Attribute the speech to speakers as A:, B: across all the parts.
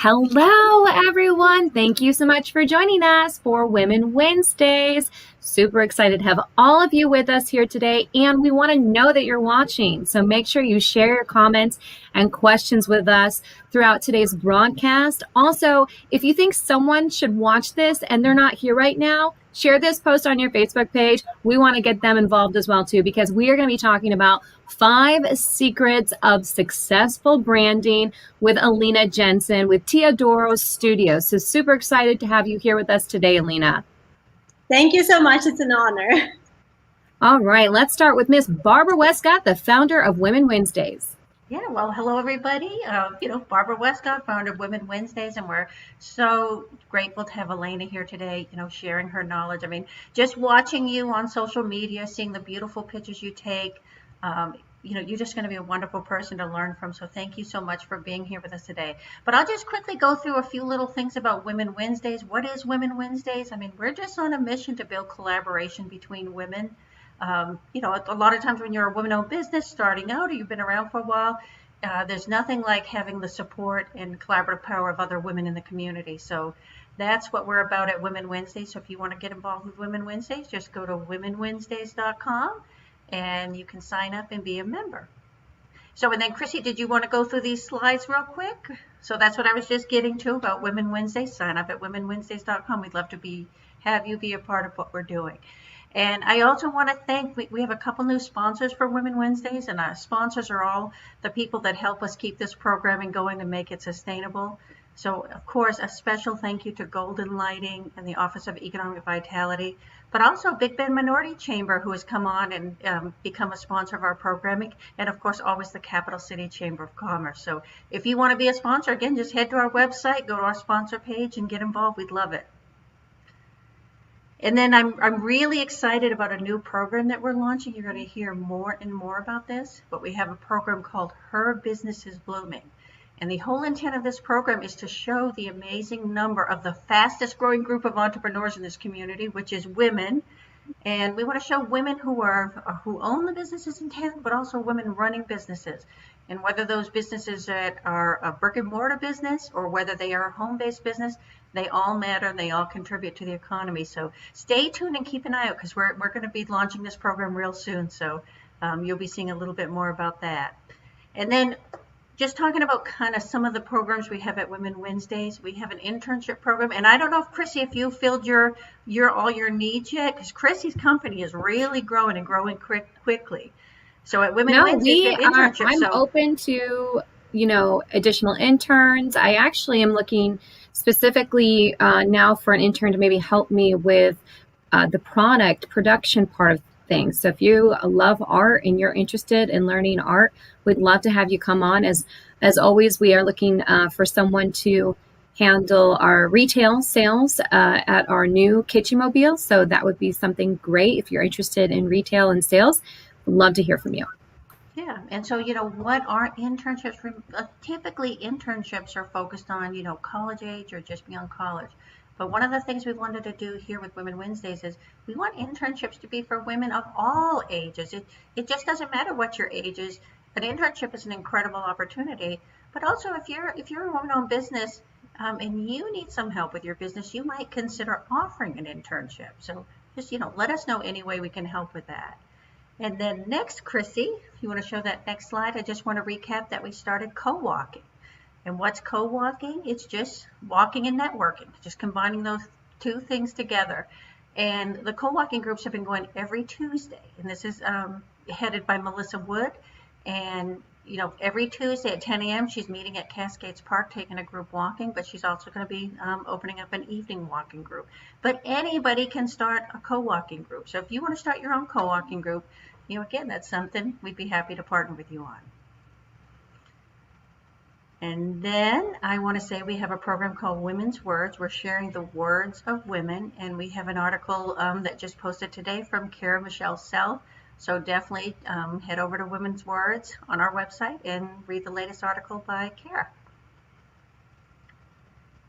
A: Hello, everyone. Thank you so much for joining us for Women Wednesdays. Super excited to have all of you with us here today, and we want to know that you're watching. So make sure you share your comments and questions with us throughout today's broadcast. Also, if you think someone should watch this and they're not here right now, share this post on your Facebook page. We want to get them involved as well, too, because we are going to be talking about 5 secrets of successful branding with Alina Jensen with Teodoro Studios. So super excited to have you here with us today, Alina.
B: Thank you so much. It's an honor.
A: All right, let's start with Miss Barbara Westcott, the founder of Women Wednesdays.
C: Yeah, well, hello everybody. Barbara Westcott, founder of Women Wednesdays, and we're so grateful to have Elena here today, sharing her knowledge. I mean, just watching you on social media, seeing the beautiful pictures you take, you're just going to be a wonderful person to learn from. So thank you so much for being here with us today. But I'll just quickly go through a few little things about Women Wednesdays. What is Women Wednesdays? I mean, we're just on a mission to build collaboration between women. A lot of times when you're a woman-owned business starting out or you've been around for a while, there's nothing like having the support and collaborative power of other women in the community. So that's what we're about at Women Wednesdays. So if you want to get involved with Women Wednesdays, just go to womenwednesdays.com and you can sign up and be a member. So, and then Chrissy, did you want to go through these slides real quick? So that's what I was just getting to about Women Wednesdays. Sign up at womenwednesdays.com. We'd love to have you be a part of what we're doing. And I also want to thank, we have a couple new sponsors for Women Wednesdays, and our sponsors are all the people that help us keep this programming going and make it sustainable. So, of course, a special thank you to Golden Lighting and the Office of Economic Vitality, but also Big Bend Minority Chamber, who has come on and become a sponsor of our programming, and, of course, always the Capital City Chamber of Commerce. So if you want to be a sponsor, again, just head to our website, go to our sponsor page, and get involved. We'd love it. And then I'm really excited about a new program that we're launching. You're going to hear more and more about this, but we have a program called Her Business is Blooming. And the whole intent of this program is to show the amazing number of the fastest growing group of entrepreneurs in this community, which is women. And we want to show women who own the businesses in town, but also women running businesses. And whether those businesses that are a brick and mortar business or whether they are a home-based business, they all matter and they all contribute to the economy. So stay tuned and keep an eye out because we're going to be launching this program real soon. So you'll be seeing a little bit more about that. And then just talking about kind of some of the programs we have at Women Wednesdays, we have an internship program. And I don't know if Chrissy, if you filled all your needs yet, because Chrissy's company is really growing and growing quickly. So at Women Wednesdays,
A: I'm open to, additional interns. I actually am looking specifically now for an intern to maybe help me with the product production part of things. So if you love art and you're interested in learning art, we'd love to have you come on. As always, we are looking for someone to handle our retail sales at our new Kitchen Mobile. So that would be something great if you're interested in retail and sales. We'd love to hear from you.
C: Yeah, and so, what are internships? Typically, internships are focused on, college age or just beyond college. But one of the things we wanted to do here with Women Wednesdays is we want internships to be for women of all ages. It just doesn't matter what your age is. An internship is an incredible opportunity. But also, if you're a woman-owned business and you need some help with your business, you might consider offering an internship. So just, let us know any way we can help with that. And then next, Chrissy, if you want to show that next slide, I just want to recap that we started co-walking. And what's co-walking? It's just walking and networking, just combining those two things together. And the co-walking groups have been going every Tuesday. And this is headed by Melissa Wood. And, every Tuesday at 10 a.m., she's meeting at Cascades Park, taking a group walking, but she's also going to be opening up an evening walking group. But anybody can start a co-walking group. So if you want to start your own co-walking group, again, that's something we'd be happy to partner with you on. And then I want to say we have a program called Women's Words. We're sharing the words of women, and we have an article that just posted today from Kara Michelle Sell. So definitely head over to Women's Words on our website and read the latest article by Kara.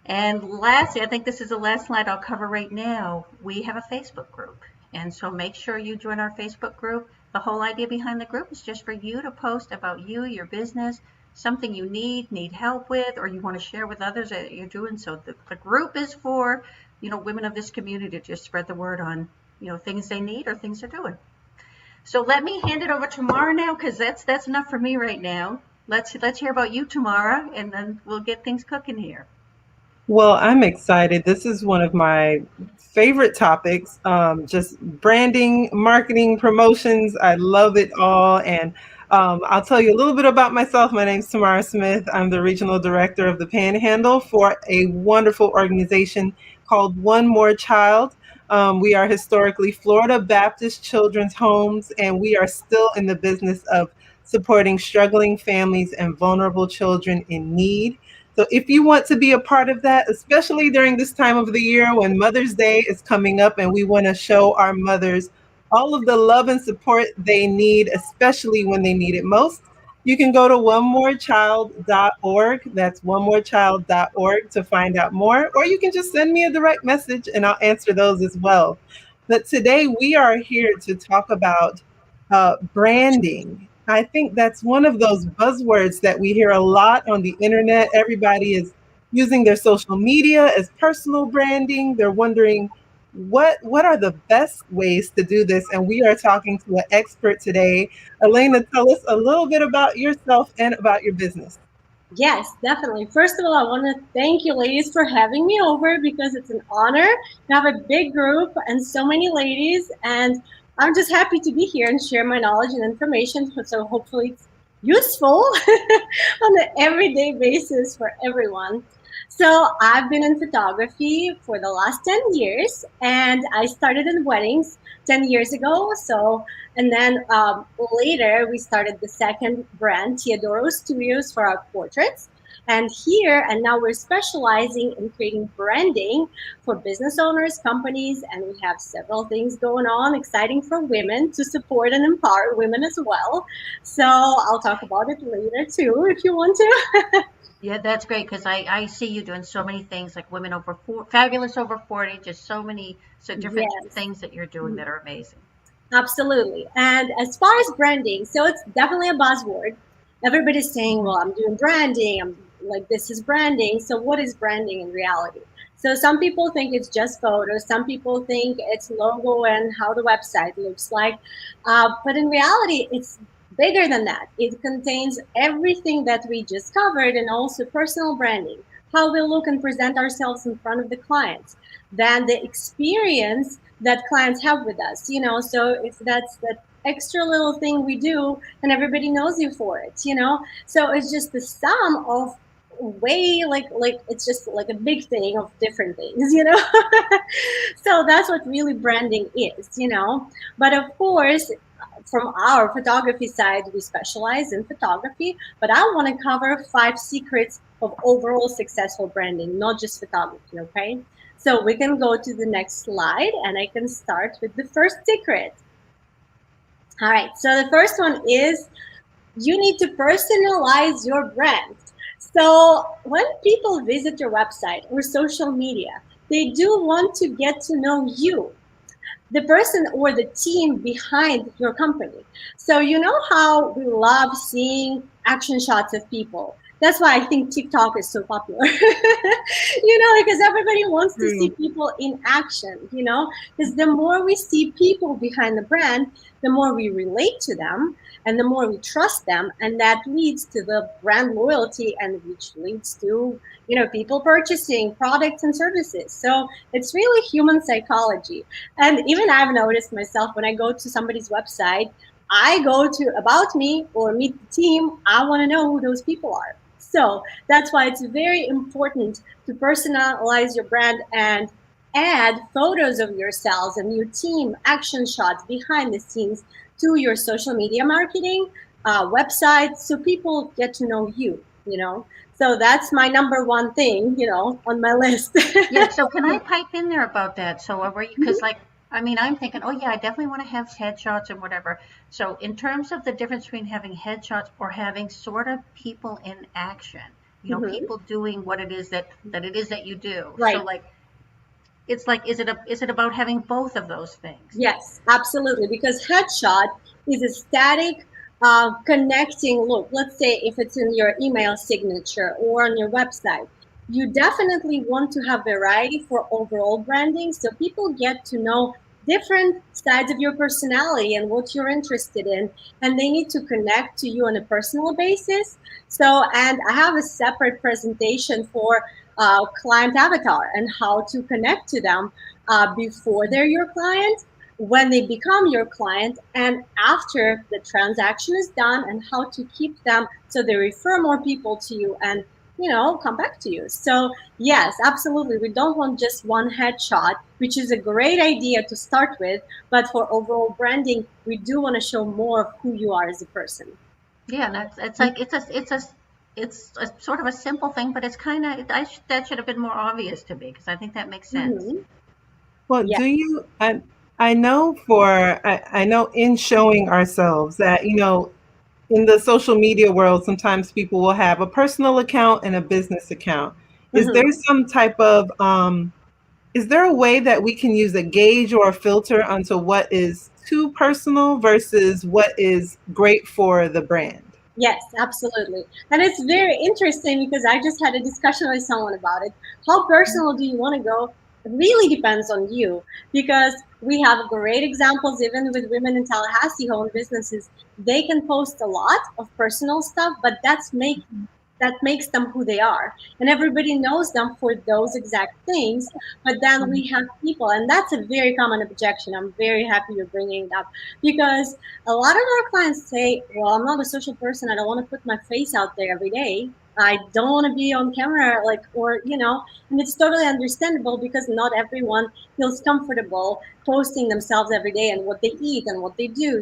C: And lastly, I think this is the last slide I'll cover right now. We have a Facebook group. And so make sure you join our Facebook group. The whole idea behind the group is just for you to post about you, your business, something you need help with, or you want to share with others that you're doing. So the group is for, women of this community to just spread the word on, things they need or things they're doing. So let me hand it over to Mara now, because that's enough for me right now. Let's hear about you, Tamara, and then we'll get things cooking here.
D: Well, I'm excited. This is one of my favorite topics. Just branding, marketing, promotions. I love it all. And I'll tell you a little bit about myself. My name's Tamara Smith. I'm the regional director of the Panhandle for a wonderful organization called One More Child. We are historically Florida Baptist Children's Homes, and we are still in the business of supporting struggling families and vulnerable children in need. So if you want to be a part of that, especially during this time of the year when Mother's Day is coming up and we want to show our mothers all of the love and support they need, especially when they need it most, you can go to onemorechild.org. That's onemorechild.org to find out more, or you can just send me a direct message and I'll answer those as well. But today we are here to talk about branding. I think that's one of those buzzwords that we hear a lot on the internet. Everybody is using their social media as personal branding. They're wondering what are the best ways to do this, and we are talking to an expert today. Elena, tell us a little bit about yourself and about your business.
B: Yes, definitely. First of all, I want to thank you, ladies, for having me over because it's an honor to have a big group and so many ladies. And I'm just happy to be here and share my knowledge and information. So hopefully it's useful on an everyday basis for everyone. So I've been in photography for the last 10 years, and I started in weddings 10 years ago. So and then later, we started the second brand, Teodoro Studios, for our portraits. And here, and now we're specializing in creating branding for business owners, companies, and we have several things going on, exciting for women to support and empower women as well. So I'll talk about it later too, if you want to.
C: Yeah, that's great, because I see you doing so many things, like women over fabulous over 40, just so different
B: Yes.
C: things that you're doing that are amazing.
B: Absolutely. And as far as branding, so it's definitely a buzzword. Everybody's saying, well, I'm doing branding. I'm like, this is branding. So what is branding in reality? So some people think it's just photos. Some people think it's logo and how the website looks like. But in reality, it's bigger than that. It contains everything that we just covered and also personal branding, how we look and present ourselves in front of the clients, then the experience that clients have with us, so if that's that extra little thing we do and everybody knows you for it, so it's just the sum of way like it's just like a big thing of different things, so that's what really branding is, but of course from our photography side, we specialize in photography, but I want to cover 5 secrets of overall successful branding, not just photography, okay? So we can go to the next slide and I can start with the first secret. All right, so the first one is you need to personalize your brand. So when people visit your website or social media, they do want to get to know you, the person or the team behind your company. So you know how we love seeing action shots of people. That's why I think TikTok is so popular. Because everybody wants to see people in action, because the more we see people behind the brand, the more we relate to them and the more we trust them. And that leads to the brand loyalty and which leads to, people purchasing products and services. So it's really human psychology. And even I've noticed myself when I go to somebody's website, I go to About Me or Meet the Team. I want to know who those people are. So that's why it's very important to personalize your brand and add photos of yourselves and your team, action shots behind the scenes to your social media marketing website, so people get to know you. So that's my number one thing, on my list.
C: Yeah, so can I pipe in there about that? So were you, because I'm thinking, oh yeah, I definitely want to have headshots and whatever. So in terms of the difference between having headshots or having sort of people in action, people doing what it is that you do.
B: Right.
C: So it's like, is it about having both of those things?
B: Yes, absolutely. Because headshot is a static connecting. Look, let's say if it's in your email signature or on your website, you definitely want to have variety for overall branding so people get to know different sides of your personality and what you're interested in, and they need to connect to you on a personal basis. So, and I have a separate presentation for client avatar and how to connect to them before they're your client, when they become your client, and after the transaction is done, and how to keep them so they refer more people to you and come back to you. So yes, absolutely, we don't want just one headshot, which is a great idea to start with, but for overall branding we do want to show more of who you are as a person.
C: Yeah, and that's it's like it's a sort of a simple thing, but it's kind of that should have been more obvious to me because I think that makes sense.
B: Mm-hmm.
D: Well,
B: Yeah.
D: do you? I know I know in showing ourselves that, in the social media world, sometimes people will have a personal account and a business account. Is there
B: Mm-hmm.
D: some type of is there a way that we can use a gauge or a filter onto what is too personal versus what is great for the brand?
B: Yes, absolutely. And it's very interesting because I just had a discussion with someone about it. How personal do you want to go? It really depends on you, because we have great examples even with women in Tallahassee who own businesses. They can post a lot of personal stuff, but that makes them who they are, and everybody knows them for those exact things. But then we have people, and that's a very common objection. I'm very happy you're bringing it up, because a lot of our clients say, well, I'm not a social person, I don't want to put my face out there every day, I don't want to be on camera, like, or and it's totally understandable because not everyone feels comfortable posting themselves every day and what they eat and what they do.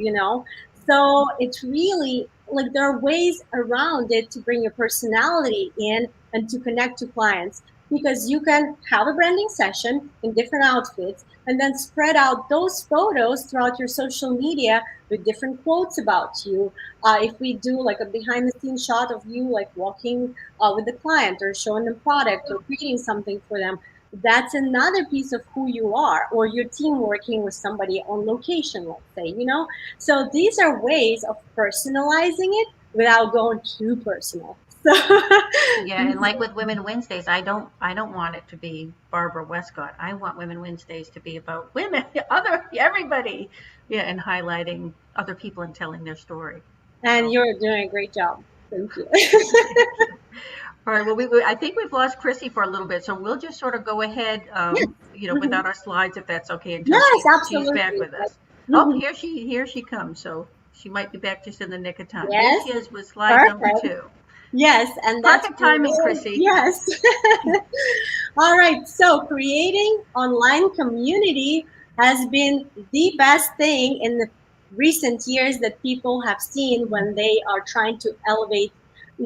B: So it's really like there are ways around it to bring your personality in and to connect to clients, because you can have a branding session in different outfits and then spread out those photos throughout your social media with different quotes about you. If we do like a behind the scenes shot of you like walking with the client or showing them product or creating something for them, that's another piece of who you are, or your team working with somebody on location, let's say. So these are ways of personalizing it without going too personal. So
C: Yeah, and like with Women Wednesdays, I don't want it to be Barbara Westcott. I want Women Wednesdays to be about women, other everybody, yeah, and highlighting other people and telling their story.
B: and
C: So
B: you're doing a great job. Thank you.
C: thank you. All right. Well, I think we've lost Chrissy for a little bit, so we'll just sort of go ahead,
B: Mhm.
C: without our slides, if that's okay, until
B: Yes,
C: she's back
B: absolutely.
C: with
B: Like,
C: us. Oh,
B: mhm.
C: here she comes. So she might be back just in the nick of time. There
B: Yes,
C: she is with slide number
B: perfect.
C: 2.
B: Yes, and that's
C: Perfect timing,
B: great.
C: Chrissy.
B: Yes. All right. So creating online community has been the best thing in the recent years that people have seen when they are trying to elevate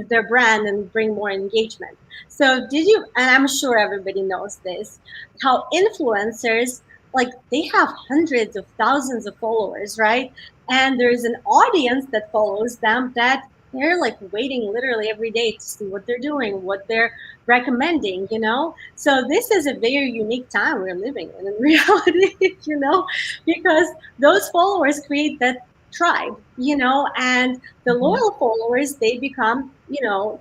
B: their brand and bring more engagement. So did you, and I'm sure everybody knows this, how influencers, like, they have hundreds of thousands of followers, right? And there's an audience that follows them that they're like waiting literally every day to see what they're doing, what they're recommending. So this is a very unique time we're living in reality, because those followers create that tribe, and the
D: Mhm.
B: loyal followers, they become,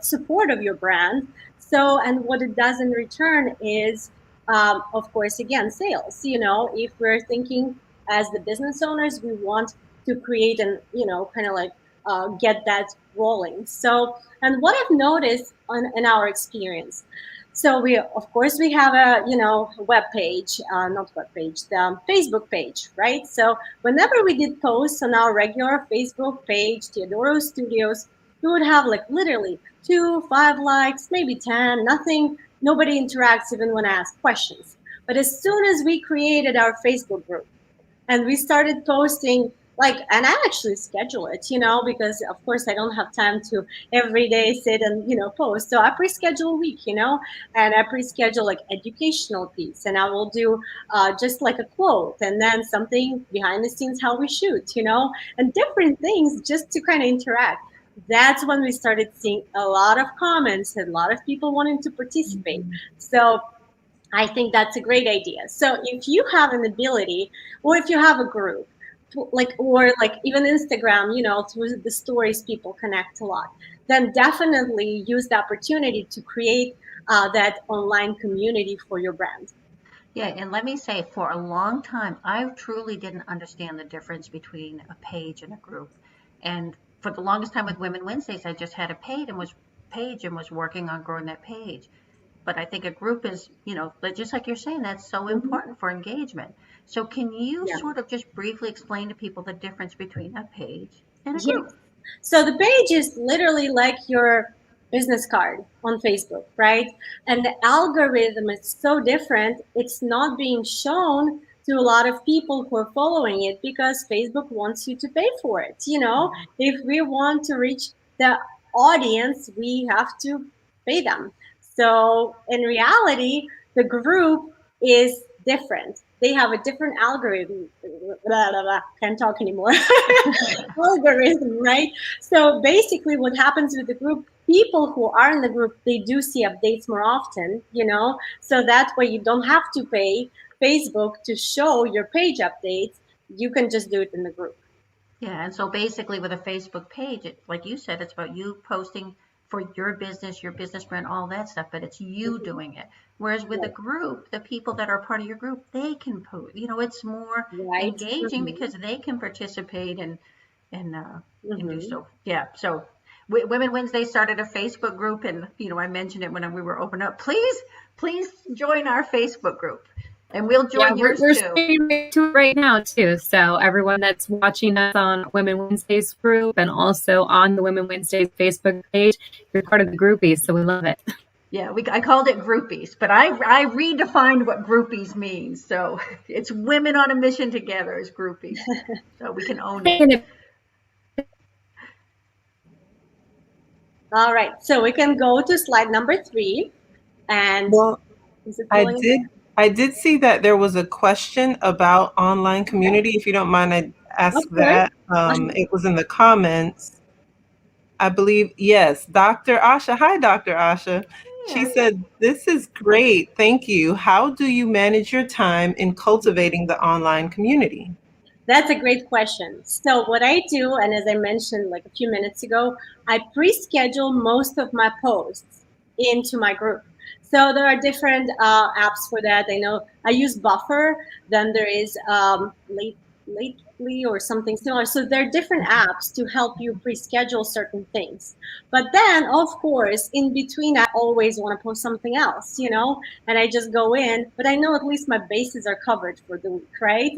B: support of your brand. So, and what it does in return is, of course, again, sales. If we're thinking as the business owners, we want to create and, kind of like get that rolling. So, and what I've noticed in our experience, so we, of course, we have a, web page, not web page, the Facebook page, right? So whenever we did posts on our regular Facebook page, Teodoro Studios, we would have like literally 2, 5 likes, maybe 10, nothing, nobody interacts even when I ask questions. But as soon as we created our Facebook group, and we started posting, like, and I actually schedule it, because of course I don't have time to every day sit and post. So I pre-schedule a week, and I pre-schedule like educational piece, and I will do just like a quote, and then something behind the scenes how we shoot, and different things just to kind of interact. That's when we started seeing a lot of comments and a lot of people wanting to participate. So I think that's a great idea. So if you have an ability, or if you have a group, like, or like even Instagram, through the stories, people connect a lot. Then definitely use the opportunity to create that online community for your brand.
C: Yeah, and let me say, for a long time, I truly didn't understand the difference between a page and a group. And for the longest time with Women Wednesdays, I just had a page and was working on growing that page. But I think a group is, but just like you're saying, that's so
B: Mhm.
C: important for engagement. So can you
B: Yeah.
C: sort of just briefly explain to people the difference between a page and a
B: Yes.
C: group?
B: So the page is literally like your business card on Facebook, right? And the algorithm is so different. It's not being shown to a lot of people who are following it because Facebook wants you to pay for it. If we want to reach the audience, we have to pay them. So in reality, the group is different. They have a different algorithm. Blah, blah, blah. Can't talk anymore. Algorithm, right? So basically, what happens with the group, people who are in the group, they do see updates more often. So that way you don't have to pay Facebook to show your page updates. You can just do it in the group.
C: Yeah, and so basically with a Facebook page, like you said, it's about you posting for your business brand, all that stuff, but it's you
B: Mhm.
C: doing it. Whereas with a
B: Right.
C: group, the people that are part of your group, they can post. It's more
B: Right.
C: engaging
B: Mm-hmm.
C: because they can participate and do
B: Mm-hmm.
C: so. Yeah. So Women Wednesday started a Facebook group, and I mentioned it when we were open up. Please join our Facebook group, and we'll
A: Yeah,
C: join
A: we're,
C: yours
A: we're
C: too.
A: speaking right to it right now, too. So, everyone that's watching us on Women Wednesdays group and also on the Women Wednesdays Facebook page, you're part of the groupies. So, we love it.
C: Yeah, I called it groupies, but I redefined what groupies means. So it's women on a mission together as groupies. So we can own it.
A: And if
B: All right. So we can go to slide number 3. And
D: Well,
B: is it
D: I
B: pulling?
D: did I did see that there was a question about online
B: Okay.
D: community. If you don't mind, I'd
B: Of
D: ask
B: course.
D: that. It was in the comments. I believe, yes, Dr. Asha. Hi, Dr. Asha. She
C: Yeah.
D: said, "This is great. Thank you. How do you manage your time in cultivating the online community?"
B: That's a great question. So what I do, and as I mentioned like a few minutes ago, I pre-schedule most of my posts into my group. So there are different apps for that. I know I use Buffer. Then there is Lately or something similar. So there are different apps to help you pre-schedule certain things. But then, of course, in between, I always want to post something else, and I just go in. But I know at least my bases are covered for the week, right?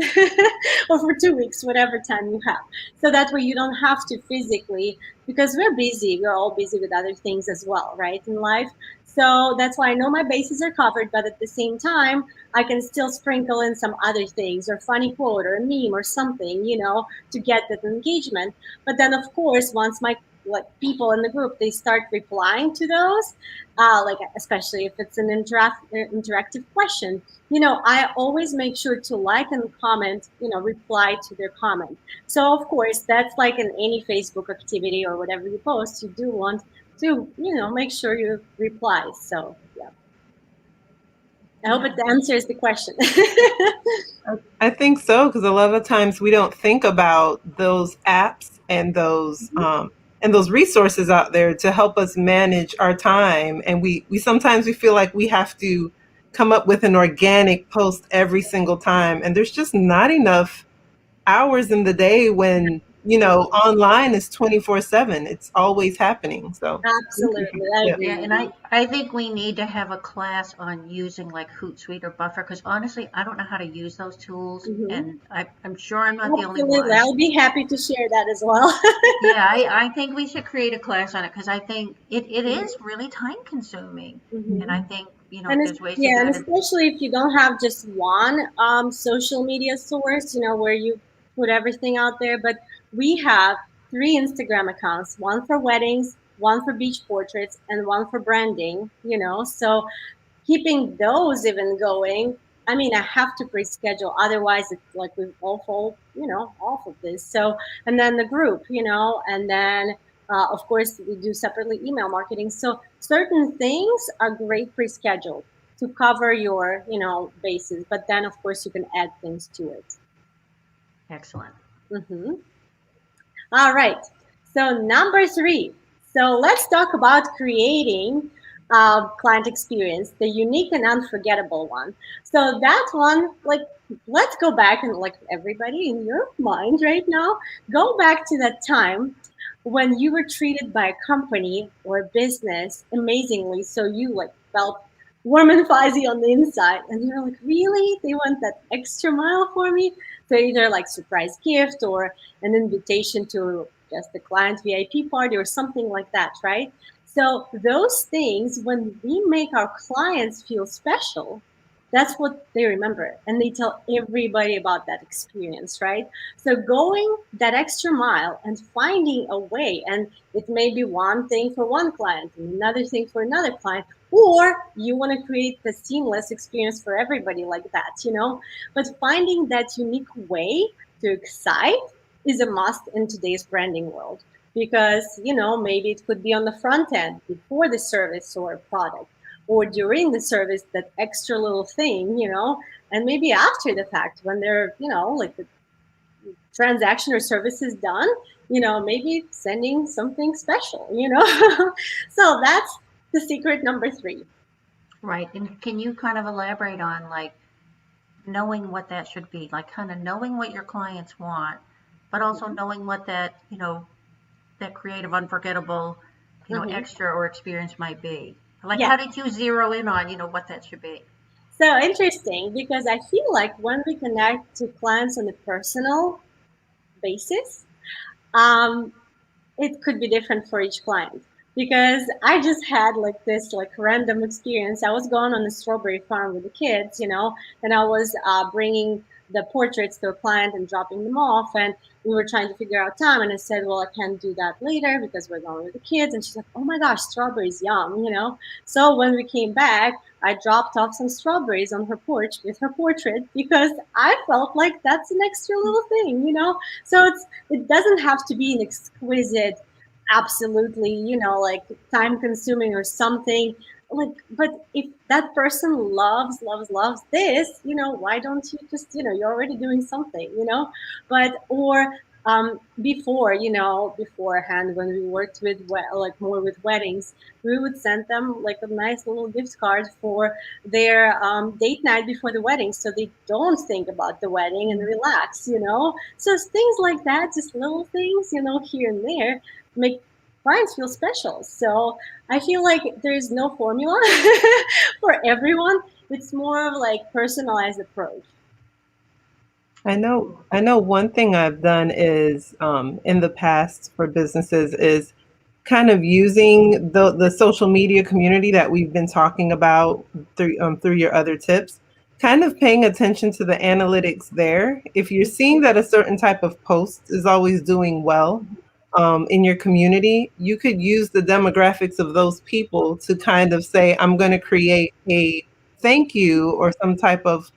B: Or for 2 weeks, whatever time you have. So that way you don't have to physically, because we're busy, we're all busy with other things as well, right, in life. So that's why I know my bases are covered, but at the same time, I can still sprinkle in some other things or funny quote or a meme or something, to get that engagement. But then, of course, once my like people in the group they start replying to those, like especially if it's an interactive question, I always make sure to like and comment, reply to their comment. So of course, that's like in any Facebook activity or whatever you post, you do want to, make sure you reply. So yeah, I hope it
C: Yeah.
B: answers the question.
D: I think so, because a lot of times we don't think about those apps and those resources out there to help us manage our time. And we sometimes we feel like we have to come up with an organic post every single time. And there's just not enough hours in the day when, online is 24/7. It's always happening. So thank you for
B: Absolutely,
D: the
B: I
D: tip.
B: agree
C: Yeah,
B: with
C: and
B: you.
C: I think we need to have a class on using like Hootsuite or Buffer because honestly, I don't know how to use those tools,
B: Hmm.
C: and I'm sure I'm not the only
B: Absolutely,
C: one.
B: I'll be happy to share that as well.
C: Yeah, I think we should create a class on it because I think it is really time consuming, and I
B: Hmm.
C: think
B: And
C: there's ways to
B: yeah,
C: do
B: and
C: it. And
B: especially if you don't have just one social media source, where you put everything out there. But we have 3 Instagram accounts: one for weddings, one for beach portraits, and one for branding. So keeping those even going, I mean, I have to pre-schedule. Otherwise, it's like we all fall, off of this. So, and then the group, and then, of course, we do separately email marketing. So certain things are great pre-scheduled to cover your, bases. But then, of course, you can add things to it.
C: excellent.
B: Mm-hmm. All right. So number three. So let's talk about creating client experience, the unique and unforgettable one. So that one, like, let's go back and like everybody in your mind right now, go back to that time when you were treated by a company or a business amazingly. So you like felt warm and fuzzy on the inside, and you're like, really? They want that extra mile for me? So either like surprise gift or an invitation to just the client VIP party or something like that, right? So those things, when we make our clients feel special, that's what they remember, and they tell everybody about that experience, right? So going that extra mile and finding a way, and it may be one thing for one client and another thing for another client, or you want to create the seamless experience for everybody like that. But finding that unique way to excite is a must in today's branding world, because maybe it could be on the front end before the service or product, or during the service, that extra little thing, and maybe after the fact when they're like the transaction or service is done, maybe sending something special. So that's the secret number three.
C: Right. And can you kind of elaborate on like knowing what that should be, like kind of knowing what your clients want, but also knowing what that, that creative, unforgettable,
B: Hmm.
C: extra or experience might be. Like,
B: Yeah.
C: how did you zero in on, what that should be?
B: So interesting, because I feel like when we connect to clients on a personal basis, um, it could be different for each client, because I just had like this like random experience. I was going on a strawberry farm with the kids, and I was bringing the portraits to a client and dropping them off, and we were trying to figure out time, and I said, well, I can't do that later because we're going with the kids, and she's like, oh my gosh, strawberries, yum. So when we came back, I dropped off some strawberries on her porch with her portrait, because I felt like that's an extra little thing. So it doesn't have to be an exquisite, absolutely, like time consuming or something. Like, but if that person loves this, why don't you just, you're already doing something. But or beforehand, when we worked with like more with weddings, we would send them like a nice little gift card for their date night before the wedding, so they don't think about the wedding and relax. So things like that, just little things, here and there, make clients feel special. So I feel like there's no formula for everyone. It's more of like personalized approach.
D: I know one thing I've done is in the past for businesses is kind of using the social media community that we've been talking about through your other tips, kind of paying attention to the analytics there. If you're seeing that a certain type of post is always doing well in your community, you could use the demographics of those people to kind of say, I'm going to create a thank you or some type of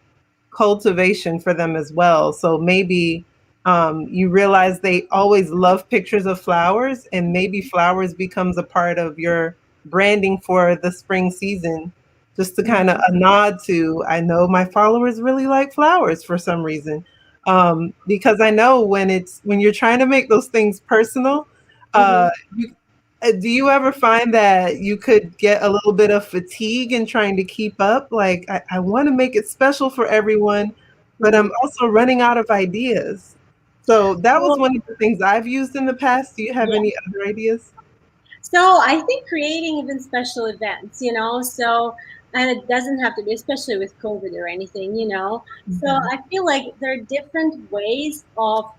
D: cultivation for them as well. So maybe you realize they always love pictures of flowers, and maybe flowers becomes a part of your branding for the spring season, just to kind of a nod to, I know my followers really like flowers for some reason. Because I know when you're trying to make those things personal,
B: Mm-hmm.
D: you do you ever find that you could get a little bit of fatigue in trying to keep up? Like, I want to make it special for everyone, but I'm
B: Mm-hmm.
D: also running out of ideas. So that was
B: Well,
D: one of the things I've used in the past. Do you have
B: yeah.
D: any other ideas?
B: So I think creating even special events, so, and it doesn't have to be, especially with COVID or anything. So
D: Mhm.
B: I feel like there are different ways of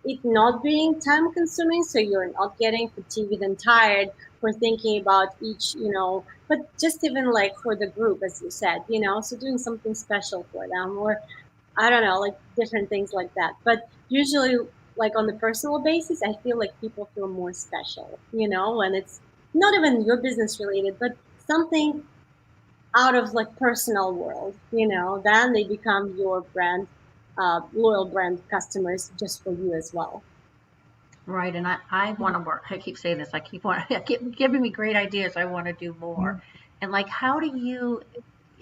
B: it not being time consuming, so you're not getting fatigued and tired for thinking about each, but just even like for the group, as you said, so doing something special for them, or I don't know, like different things like that. But usually, like on the personal basis, I feel like people feel more special, when it's not even your business related, but something out of like personal world, then they become your brand, loyal brand customers just for you as well.
C: Right. And I want to work. I keep saying this. I keep giving me great ideas. I want to do more. And like, how do you,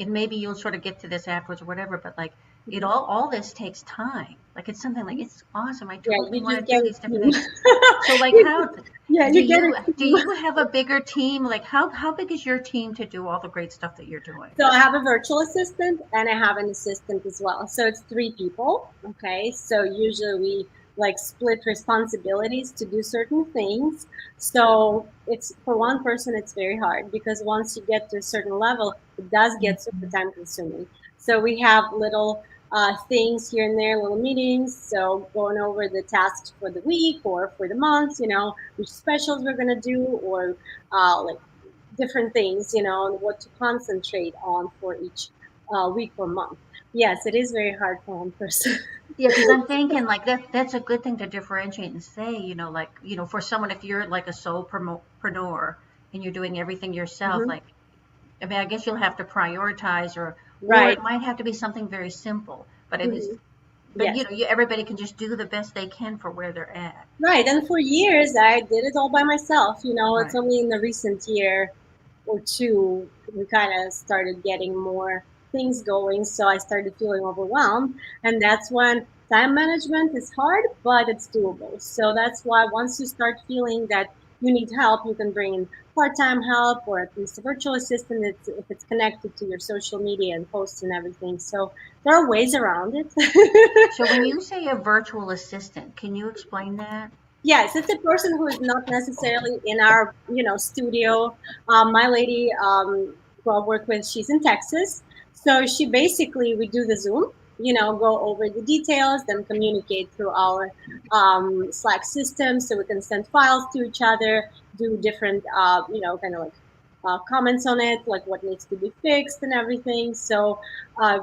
C: and maybe you'll sort of get to this afterwards or whatever, but like, all this takes time. Like it's something like it's awesome. I
B: Yeah,
C: totally
B: you
C: want
B: just
C: to
B: get
C: do
B: a
C: these different
B: team.
C: things. So like how
B: Yeah,
C: do
B: you get
C: you
B: a
C: do
B: team.
C: you have a bigger team? Like how big is your team to do all the great stuff that you're doing?
B: So I have a virtual assistant and I have an assistant as well. So it's three people. Okay. So usually we like split responsibilities to do certain things. So it's for one person, it's very hard because once you get to a certain level, it does get super time consuming. So we have little things here and there, little meetings. So going over the tasks for the week or for the month, which specials we're going to do or like different things, and what to concentrate on for each week or month. Yes, it is very hard for one person.
C: Yeah, because I'm thinking like that's a good thing to differentiate and say, like, for someone if you're like a solopreneur and you're doing everything yourself,
B: Mhm.
C: like I mean, I guess you'll have to prioritize or
B: Right.
C: it might have to be something very simple. But if it's
B: Mhm.
C: but
B: Yes.
C: everybody can just do the best they can for where they're at.
B: Right. And for years, I did it all by myself. It's
C: Right.
B: only in the recent year or two we kind of started getting more things going. So I started feeling overwhelmed. And that's when time management is hard, but it's doable. So that's why once you start feeling that you need help, you can bring in part-time help or at least a virtual assistant if it's connected to your social media and posts and everything. So there are ways around it.
C: So when you say a virtual assistant, can you explain that?
B: Yes, it's a person who is not necessarily in our, studio. My lady who I work with, she's in Texas, so she basically we do the Zoom, go over the details, then communicate through our Slack system, so we can send files to each other, do different, kind of like. Comments on it, like what needs to be fixed and everything. So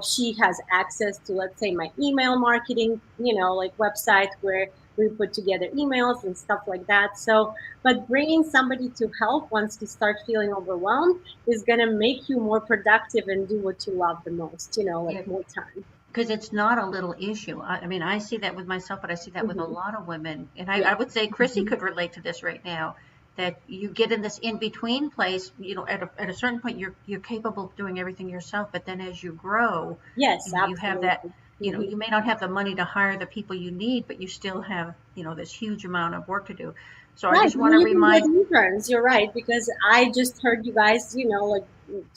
B: she has access to, let's say, my email marketing, like website where we put together emails and stuff like that. So, but bringing somebody to help once you start feeling overwhelmed is going to make you more productive and do what you love the most, like
C: Yeah,
B: more time.
C: because it's not a little issue. I mean, I see that with myself, but I see that with a
B: Hmm.
C: lot of women. And
B: Yeah.
C: I would say Chrissy could relate to this right now, that you get in this in between place, at a certain point, you're capable of doing everything yourself. But then as you grow,
B: Yes,
C: you have that,
B: absolutely. Hmm.
C: you may not have the money to hire the people you need, but you still have, this huge amount of work to do. So I
B: Right.
C: just want
B: Well,
C: to
B: you can get
C: remind,
B: interns. You're right. Because I just heard you guys, like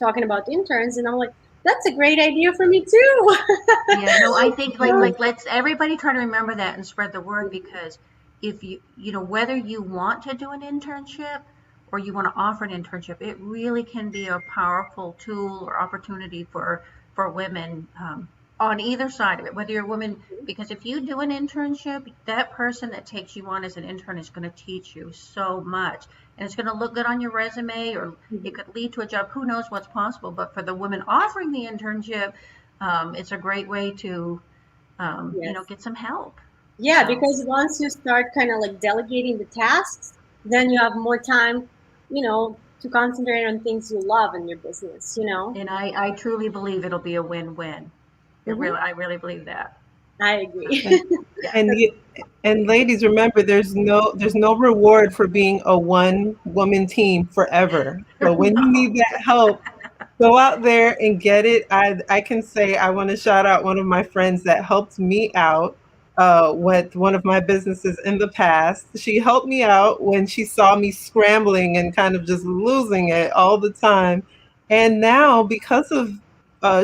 B: talking about interns, and I'm like, that's a great idea for me too.
C: yeah, no, I think like
B: So,
C: like let's everybody try to remember that and spread the word because if whether you want to do an internship or you want to offer an internship, it really can be a powerful tool or opportunity for women on either side of it, whether you're a woman, because if you do an internship, that person that takes you on as an intern is going to teach you so much and it's going to look good on your resume or it could lead to a job. Who knows what's possible? But for the women offering the internship, it's a great way to,
B: yes.
C: get some help.
B: Yeah,
C: So,
B: because once you start kind of like delegating the tasks, then you have more time, to concentrate on things you love in your business.
C: and I truly believe it'll be a win-win.
B: Hmm.
C: I really believe that.
B: I agree.
D: And
C: Yeah.
D: and you, and ladies, remember, there's no reward for being a one woman team forever. So when you
C: No.
D: need that help, go out there and get it. I can say I want to shout out one of my friends that helped me out with one of my businesses in the past. She helped me out when she saw me scrambling and kind of just losing it all the time. And now, because of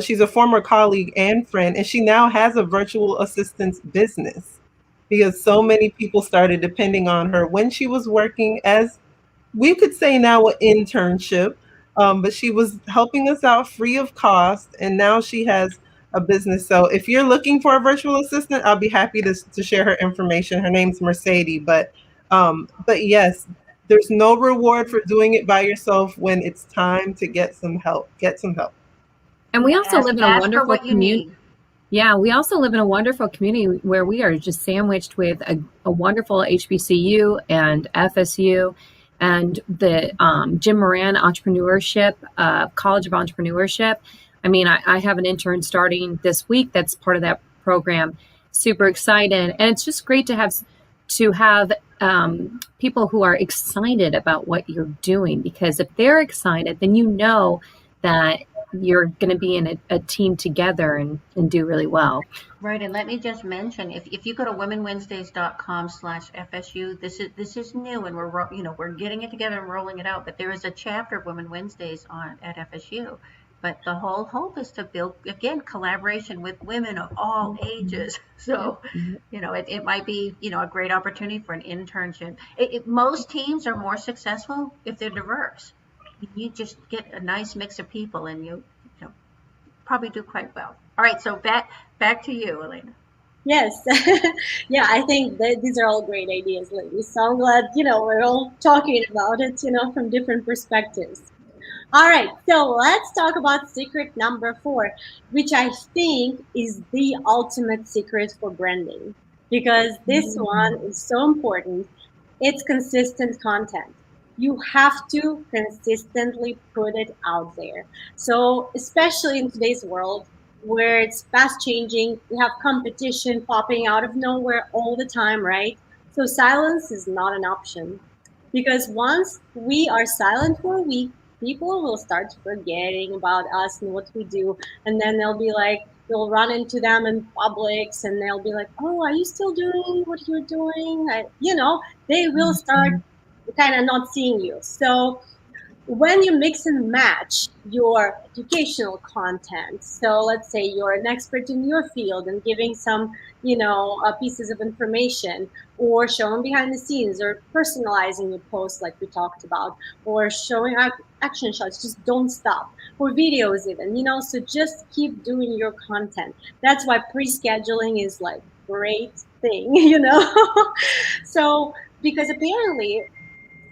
D: she's a former colleague and friend, and she now has a virtual assistance business because so many people started depending on her when she was working as, we could say now, an internship, but she was helping us out free of cost, and now she has a business. So if you're looking for a virtual assistant, I'll be happy to share her information. Her name's Mercedes, but yes, there's no reward for doing it by yourself when it's time to get some help. Get some help.
A: And we
C: Yeah,
A: also live in a
C: ask for
A: wonderful
C: what you
A: community.
C: need.
A: Yeah, we also live in a wonderful community where we are just sandwiched with a wonderful HBCU and FSU and the Jim Moran Entrepreneurship, College of Entrepreneurship. I mean, I have an intern starting this week that's part of that program. Super excited. And it's just great to have people who are excited about what you're doing because if they're excited, then you know that you're going to be in a team together and do really well.
C: Right, and let me just mention, if you go to womenwednesdays.com/FSU, this is new, and we're getting it together and rolling it out. But there is a chapter of Women Wednesdays on at FSU. But the whole hope is to build again collaboration with women of all ages. So, it might be a great opportunity for an internship. Most teams are more successful if they're diverse. You just get a nice mix of people, and you know probably do quite well. All right, so back to you, Elena.
B: Yes. Yeah, I think that these are all great ideas, ladies. So I'm glad, we're all talking about it, from different perspectives. All right, so let's talk about secret number four, which I think is the ultimate secret for branding, because this one is so important. It's consistent content. You have to consistently put it out there. So, especially in today's world where it's fast changing, we have competition popping out of nowhere all the time, right? So, silence is not an option, because once we are silent for a week, people will start forgetting about us and what we do. And then they'll be like, we'll run into them in Publix and they'll be like, oh, are you still doing what you're doing? They will start kind of not seeing you. So when you mix and match your educational content, so let's say you're an expert in your field and giving some pieces of information, or showing behind the scenes, or personalizing your post like we talked about, or showing action shots, just don't stop, or videos even, so just keep doing your content. That's why pre-scheduling is like great thing. So because apparently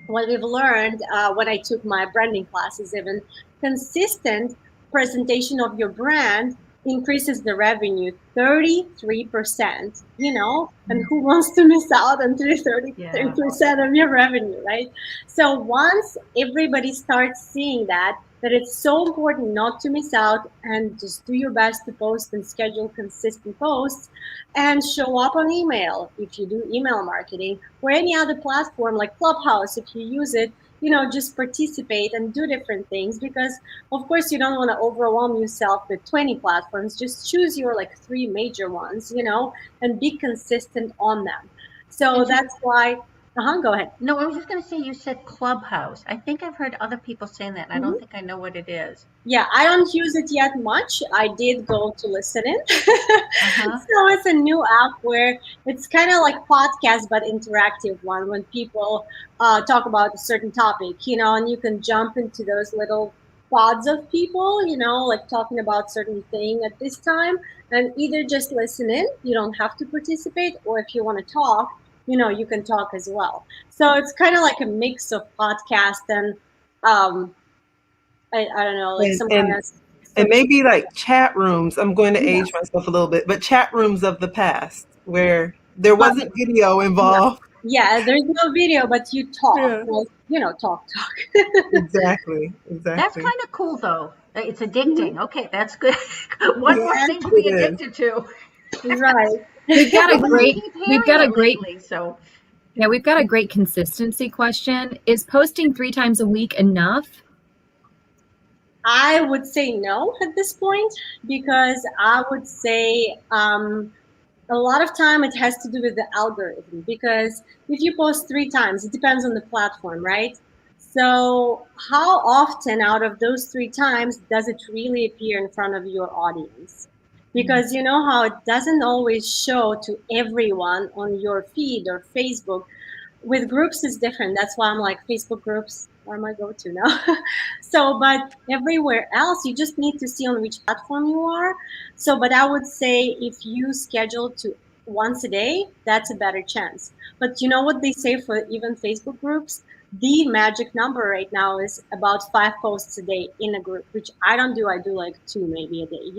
B: what we've learned when I took my branding classes, even consistent presentation of your brand increases the revenue 33%, and who wants to miss out on 33% of your revenue, right? So once everybody starts seeing that it's so important not to miss out and just do your best to post and schedule consistent posts and show up on email if you do email marketing, or any other platform like Clubhouse if you use it, just participate and do different things, because of course you don't want to overwhelm yourself with 20 platforms. Just choose your like three major ones, and be consistent on them. So that's why go ahead.
C: No, I was just going to say, you said Clubhouse. I think I've heard other people saying that, and I don't think I know what it is.
B: Yeah, I don't use it yet much. I did go to listen in. So it's a new app where it's kind of like podcast, but interactive one, when people talk about a certain topic, and you can jump into those little pods of people, like talking about certain thing at this time, and either just listen in, you don't have to participate, or if you want to talk, you can talk as well. So it's kind of like a mix of podcast and I don't know, like
D: and
B: some kind
D: and
B: of
D: and maybe like chat rooms. I'm going to
B: yeah,
D: age myself a little bit, but chat rooms of the past where there
B: but
D: wasn't video
B: yeah,
D: involved.
B: yeah. There's no video, but you talk.
D: Yeah,
B: Well, talk.
D: exactly,
C: That's
D: exactly.
C: kind of cool, though. It's
B: Mhm.
C: addicting. Okay, that's good. One more
B: Yes,
C: thing to
D: It
C: be
D: is.
C: addicted to.
B: right.
A: We've got a
C: Well, we
A: great
C: keep
A: we've
C: hearing
A: got a
C: it
A: great
C: lately, so
A: yeah, we've got a great consistency question. Is posting 3 times a week enough?
B: I would say no at this point, because I would say a lot of time it has to do with the algorithm, because if you post 3 times, it depends on the platform, right? So how often out of those 3 times does it really appear in front of your audience? Because you know how it doesn't always show to everyone on your feed or Facebook. With groups is different. That's why I'm like, Facebook groups are my go-to now. So but everywhere else you just need to see on which platform you are. So but I would say if you schedule to once a day, that's a better chance. But you know what they say for even Facebook groups, the magic number right now is about 5 posts a day in a group, which I don't do. I do like two maybe a day,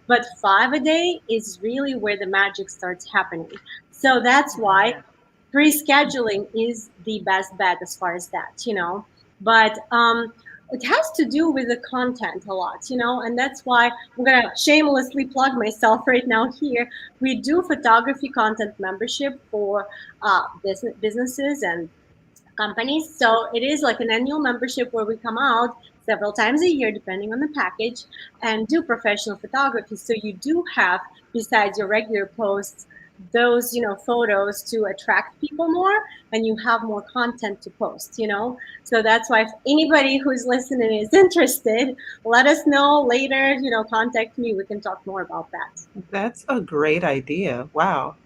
B: but 5 a day is really where the magic starts happening. So that's why pre-scheduling is the best bet as far as that, but it has to do with the content a lot, and that's why I'm going to shamelessly plug myself right now here. We do photography content membership for businesses and companies. So it is like an annual membership where we come out several times a year, depending on the package, and do professional photography. So you do have, besides your regular posts, those photos to attract people more, and you have more content to post. So that's why if anybody who's listening is interested, let us know later. Contact me, we can talk more about that.
D: That's a great idea. Wow.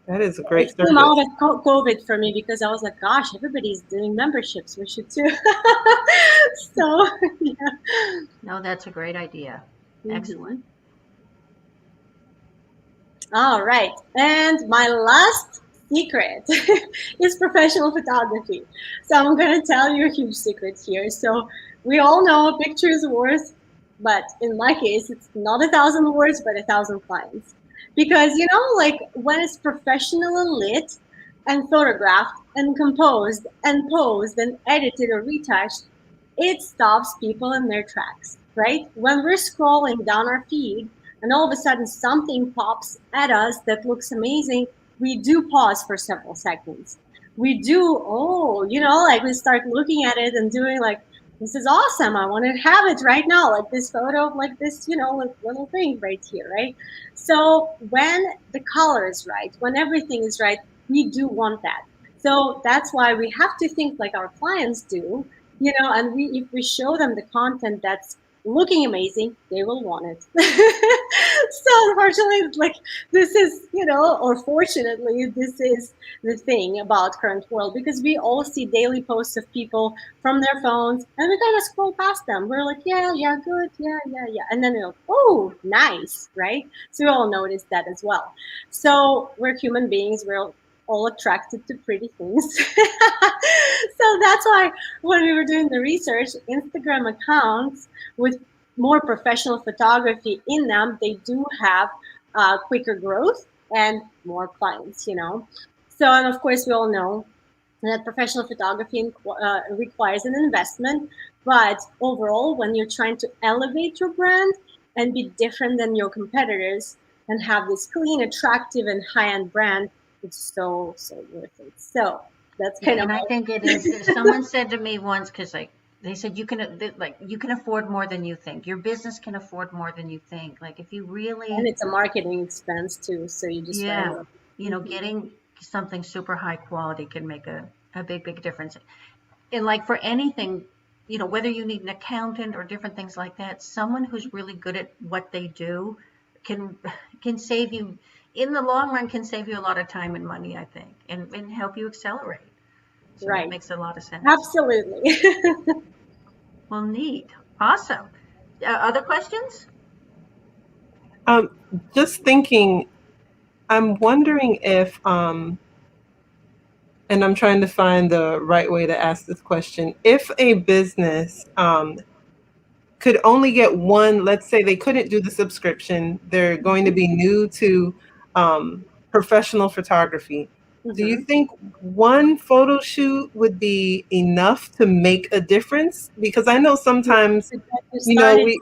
D: That is a
B: It
D: great
B: came out
D: service.
B: of COVID for me because I was like, gosh, everybody's doing memberships, we should too. So yeah.
C: No, that's a great idea. Excellent.
B: Mhm. All right. And my last secret is professional photography. So I'm going to tell you a huge secret here. So we all know a picture is worth, but in my case, it's not 1,000 words, but 1,000 clients. Because, like when it's professionally lit and photographed and composed and posed and edited or retouched, it stops people in their tracks, right? When we're scrolling down our feed, and all of a sudden something pops at us that looks amazing, we do pause for several seconds. We do, oh, like we start looking at it and doing like, this is awesome. I want to have it right now, like this photo of like this, like little thing right here, right? So when the color is right, when everything is right, we do want that. So that's why we have to think like our clients do, and if we show them the content that's looking amazing, they will want it. So unfortunately, like this is, or fortunately, this is the thing about current world, because we all see daily posts of people from their phones and we kind of scroll past them. We're like, yeah, yeah, good, yeah, yeah, yeah. And then we're like, oh, nice, right? So we all notice that as well. So we're human beings, we're all attracted to pretty things. So that's why when we were doing the research, Instagram accounts with more professional photography in them, they do have quicker growth and more clients. So, and of course, we all know that professional photography requires an investment. But overall, when you're trying to elevate your brand and be different than your competitors and have this clean, attractive, and high-end brand, it's so, so worth it. So that's
C: Yeah,
B: kind of
C: and I think it is. Someone said to me once, because they said you can afford more than you think. Your business can afford more than you think. Like if you
B: and
C: really,
B: it's a marketing expense too. So you just gotta
C: yeah,
B: know. Mhm.
C: getting something super high quality can make a big difference. And like for anything, whether you need an accountant or different things like that, someone who's really good at what they do can can save you in the long run, can save you a lot of time and money, I think, and help you accelerate. So that
B: Right.
C: makes a lot of sense.
B: Absolutely.
C: Well, neat. Awesome. Other questions?
D: Um, just thinking, I'm wondering if, and I'm trying to find the right way to ask this question. If a business could only get one, let's say they couldn't do the subscription, they're going to be new to professional photography. Do you
B: Hmm.
D: think one photo shoot would be enough to make a difference? Because I know
B: Yeah.
D: sometimes,
B: To get you
D: you know,
B: started.
D: we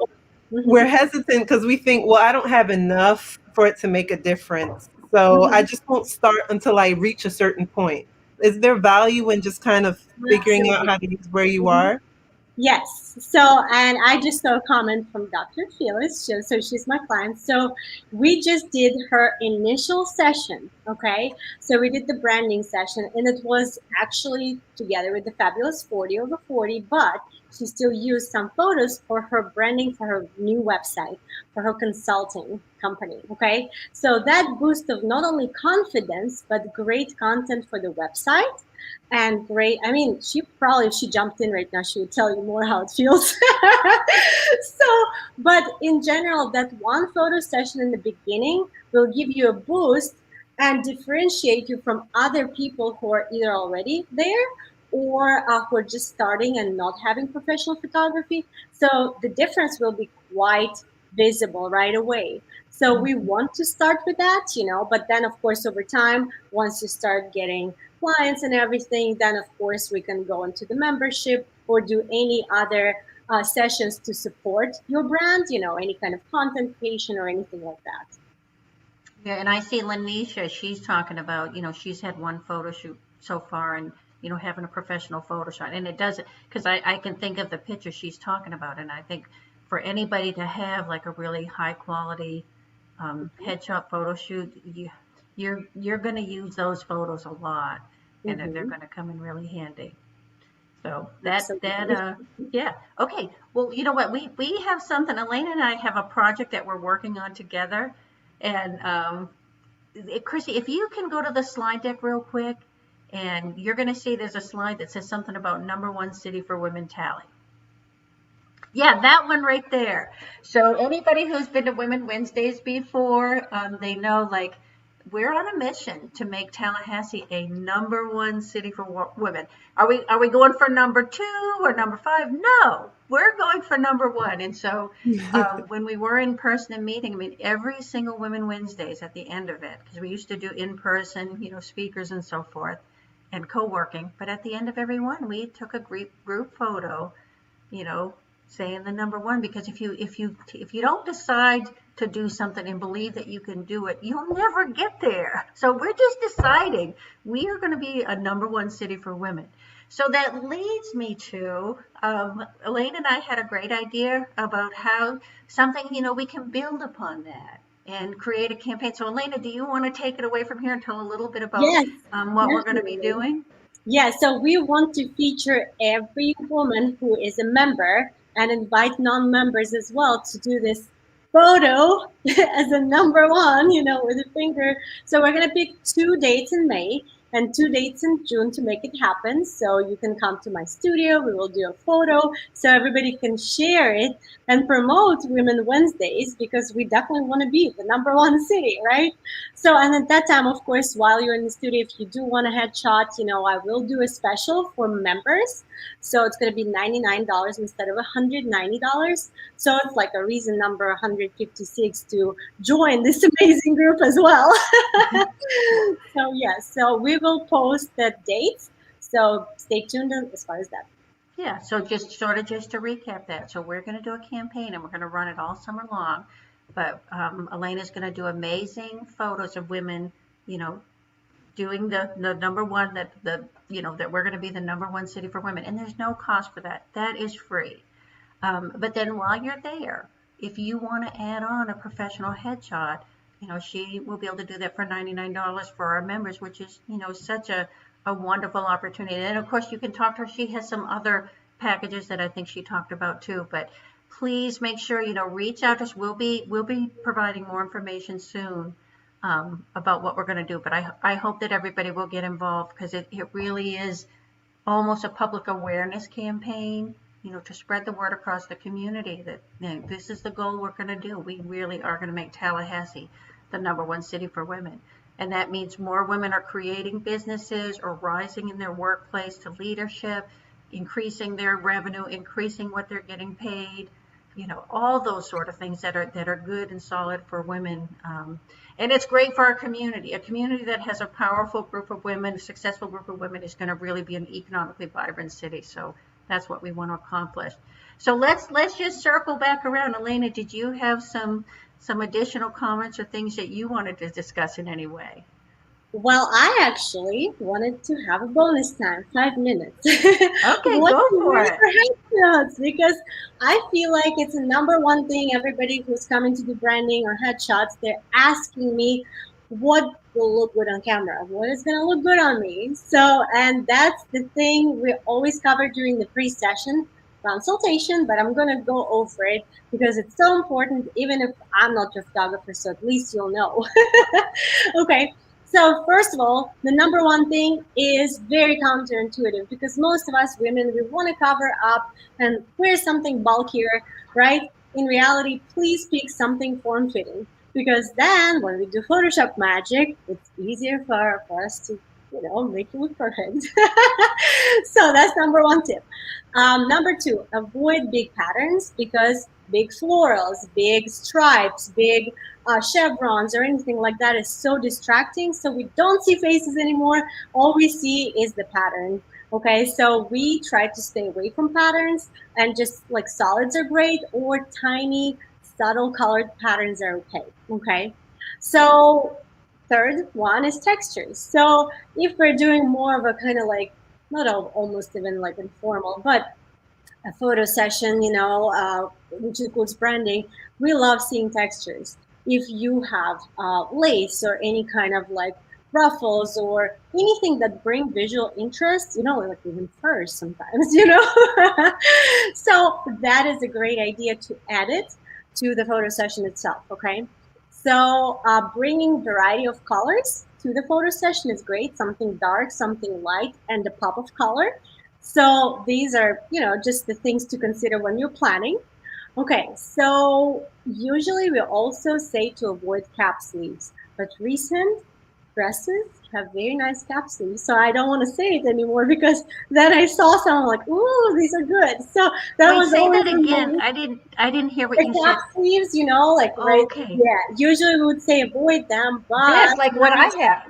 B: Hmm.
D: we're hesitant because we think, well, I don't have enough for it to make a difference. So I
B: Hmm.
D: just won't start until I reach a certain point. Is there value in just kind of figuring out
B: Absolutely.
D: how to use where you
B: Mhm.
D: are?
B: Yes. So, and I just saw a comment from Dr. Phyllis. So she's my client. So we just did her initial session. Okay. So we did the branding session, and it was actually together with the Fabulous 40 over 40, but she still used some photos for her branding for her new website, for her consulting company. Okay. So that boost of not only confidence, but great content for the website and great. I mean, she probably, if she jumped in right now, she would tell you more how it feels. So, but in general, that one photo session in the beginning will give you a boost and differentiate you from other people who are either already there or who are just starting and not having professional photography. So the difference will be quite visible right away. So we want to start with that, but then of course over time, once you start getting clients and everything, then of course we can go into the membership or do any other sessions to support your brand, any kind of content creation or anything like that.
C: Yeah, and I see Lanisha, she's talking about, she's had one photo shoot so far and, having a professional photo shot. And it doesn't, because I can think of the picture she's talking about, and I think for anybody to have like a really high quality headshot photo shoot, you're going to use those photos a lot, and they're
B: Mm-hmm.
C: going to come in really handy. So
B: Absolutely.
C: yeah. Okay. Well, you know what? We have something. Elaine and I have a project that we're working on together, and Chrissy, if you can go to the slide deck real quick, and you're going to see there's a slide that says something about #1 city for women tally. Yeah, that one right there. So anybody who's been to Women Wednesdays before, they know like we're on a mission to make Tallahassee a #1 city for women. Are we going for #2 or #5? No, we're going for #1. And so when we were in person and meeting, I mean, every single Women Wednesdays at the end of it, because we used to do in person, speakers and so forth, and co-working. But at the end of every one, we took a group photo, you know, saying the #1, because if you don't decide to do something and believe that you can do it, you'll never get there. So we're just deciding we are going to be a #1 city for women. So that leads me to Elaine and I had a great idea about how something, we can build upon that and create a campaign. So Elena, do you want to take it away from here and tell a little bit about
B: Yes,
C: what we're going to be
B: definitely.
C: doing?
B: Yeah, so we want to feature every woman who is a member and invite non-members as well to do this photo as a #1, with a finger. So we're gonna pick 2 dates in May and 2 dates in June to make it happen. So you can come to my studio, we will do a photo so everybody can share it and promote Women Wednesdays, because we definitely want to be the #1 city, right? So, and at that time, of course, while you're in the studio, if you do want a headshot, I will do a special for members. So it's going to be $99 instead of $190. So it's like a reason number 156 to join this amazing group as well. So, yes, so we will post the dates. So stay tuned as far as that.
C: Yeah, so just to recap that. So we're going to do a campaign and we're going to run it all summer long. But Elena's going to do amazing photos of women, you know, doing the #1 that we're going to be the #1 city for women. And there's no cost for that. That is free. But then while you're there, if you want to add on a professional headshot, she will be able to do that for $99 for our members, which is, such a wonderful opportunity. And of course, you can talk to her. She has some other packages that I think she talked about too. But please make sure, reach out to us. We'll be providing more information soon about what we're going to do. But I hope that everybody will get involved, because it really is almost a public awareness campaign, to spread the word across the community that this is the goal we're going to do. We really are going to make Tallahassee the #1 city for women. And that means more women are creating businesses or rising in their workplace to leadership, increasing their revenue, increasing what they're getting paid, all those sort of things that are good and solid for women. And it's great for our community. A community that has a powerful group of women, a successful group of women, is going to really be an economically vibrant city. So that's what we want to accomplish. So let's just circle back around. Elena, did you have some additional comments or things that you wanted to discuss in any way?
B: Well, I actually wanted to have a bonus time, 5 minutes.
C: Okay,
B: What
C: go
B: to
C: for
B: wear
C: it.
B: for headshots? Because I feel like it's a #1 thing. Everybody who's coming to do branding or headshots, they're asking me what will look good on camera, what is going to look good on me. So, and that's the thing we always cover during the pre-session consultation, but I'm going to go over it because it's so important, even if I'm not your photographer, so at least you'll know. Okay. So first of all, the #1 thing is very counterintuitive, because most of us women, we want to cover up and wear something bulkier, right? In reality, please pick something form-fitting, because then when we do Photoshop magic, it's easier for us to, make it look perfect. So that's #1 tip. #2, avoid big patterns, because big florals, big stripes, big chevrons, or anything like that is so distracting. So we don't see faces anymore. All we see is the pattern. Okay, so we try to stay away from patterns, and just like solids are great, or tiny, subtle colored patterns are okay. Okay, so third one is textures. So if we're doing more of a kind of like not almost even like informal, but a photo session, which includes branding, we love seeing textures. If you have lace or any kind of like ruffles or anything that bring visual interest, like even furs sometimes, so that is a great idea to add it to the photo session itself. Okay. So bringing variety of colors to the photo session is great. Something dark, something light, and a pop of color. So these are, just the things to consider when you're planning. Okay, so usually we also say to avoid cap sleeves, but recent dresses have very nice cap sleeves. So I don't want to say it anymore because then I saw some like, ooh, these are good. So that
C: Wait,
B: was
C: say
B: always
C: that again. I didn't hear what
B: the
C: you
B: cap
C: said.
B: sleeves, like right.
C: Okay.
B: Yeah, usually we would say avoid them, but
C: That's like what I have.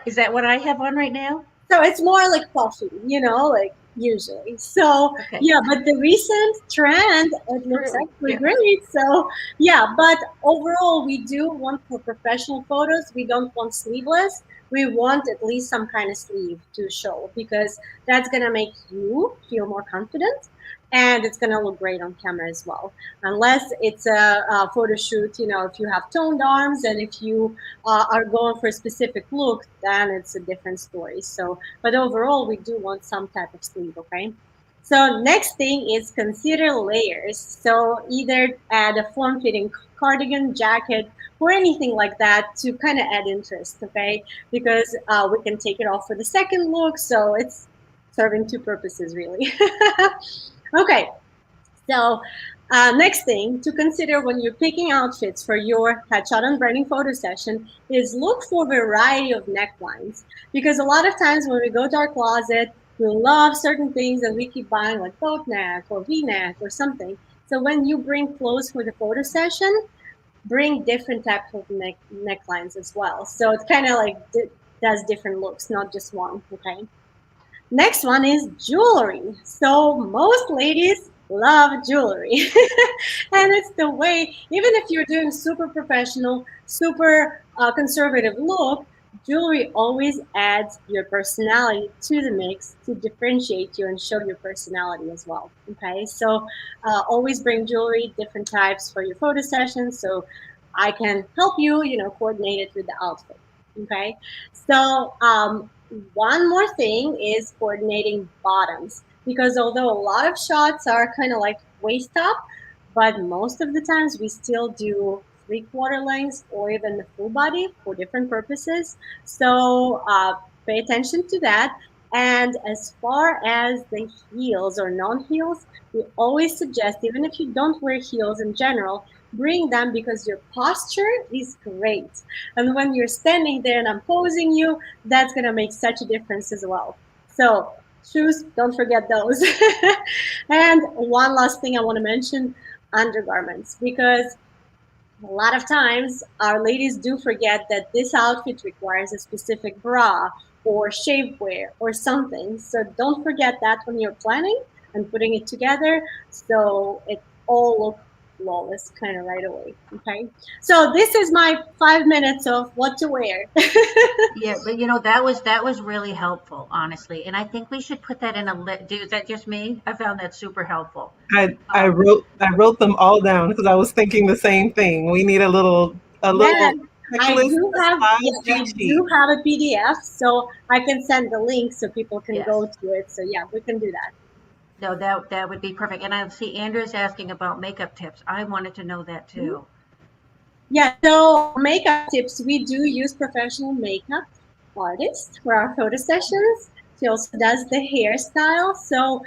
C: Is that what I have on right now?
B: so it's more like puffy, like usually. So
C: Okay.
B: yeah, but the recent trend, it looks
C: True.
B: actually
C: Yeah.
B: great. So yeah, but overall, we do want for professional photos. We don't want sleeveless. We want at least some kind of sleeve to show because that's gonna make you feel more confident, and it's gonna look great on camera as well. Unless it's a photo shoot, if you have toned arms and if you are going for a specific look, then it's a different story. So, but overall, we do want some type of sleeve, okay? So next thing is consider layers. So either add a form-fitting cardigan, jacket, or anything like that to kind of add interest, okay? Because we can take it off for the second look, so it's serving two purposes really. Okay, so, next thing to consider when you're picking outfits for your headshot and branding photo session is look for variety of necklines. Because a lot of times when we go to our closet, we love certain things and we keep buying like boat neck or V-neck or something. So when you bring clothes for the photo session, bring different types of necklines as well. So it kind of like does different looks, not just one. Okay. Next one is jewelry. So most ladies love jewelry. And it's the way, even if you're doing super professional, super conservative look, jewelry always adds your personality to the mix to differentiate you and show your personality as well. Okay, so always bring jewelry, different types for your photo sessions, so I can help you, coordinate it with the outfit. Okay, so one more thing is coordinating bottoms because although a lot of shots are kind of like waist up, but most of the times we still do 3/4 lengths or even the full body for different purposes. So pay attention to that. And as far as the heels or non heels, we always suggest, even if you don't wear heels in general, bring them because your posture is great. And when you're standing there and I'm posing you, that's going to make such a difference as well. So, shoes, don't forget those. And one last thing I want to mention undergarments because a lot of times our ladies do forget that this outfit requires a specific bra or shapewear or something. So don't forget that when you're planning and putting it together so it all looks flawless kind of right away. Okay. So this is my 5 minutes of what to wear.
C: Yeah, but that was really helpful, honestly, and I think we should put that in a lit. Is that just me? I found that super helpful. Um,
D: I wrote them all down because I was thinking the same thing. We need a
B: Yeah,
D: little checklist, a slide
B: I
D: cheat sheet.
B: do have a PDF, so I can send the link so people can
C: yes.
B: go to it. So yeah, we can do that.
C: No, that would be perfect. And I see Andrew's asking about makeup tips. I wanted to know that
B: Mhm.
C: too.
B: Yeah, so makeup tips, we do use professional makeup artist for our photo sessions. She also does the hairstyle. So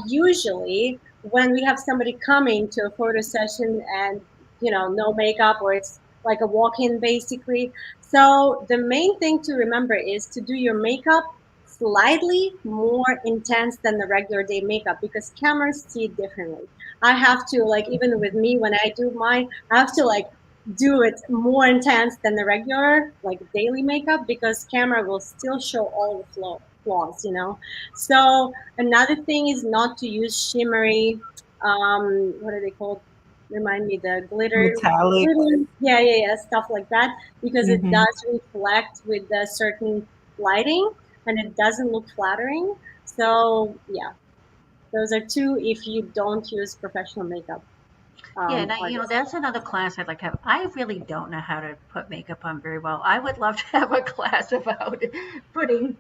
B: usually when we have somebody coming to a photo session and no makeup or it's like a walk-in basically. So the main thing to remember is to do your makeup slightly more intense than the regular day makeup because cameras see it differently. I have to like even with me when I do mine, I have to like do it more intense than the regular like daily makeup because camera will still show all the flaws. So another thing is not to use shimmery what are they called, remind me, the
D: Metallics.
B: yeah, stuff like that because it
D: Hmm.
B: does reflect with the certain lighting. and it doesn't look flattering. So yeah, those are two if you don't use professional makeup
C: Yeah, and
B: artists.
C: that's another class I'd like to have. I really don't know how to put makeup on very well. I would love to have a class about putting,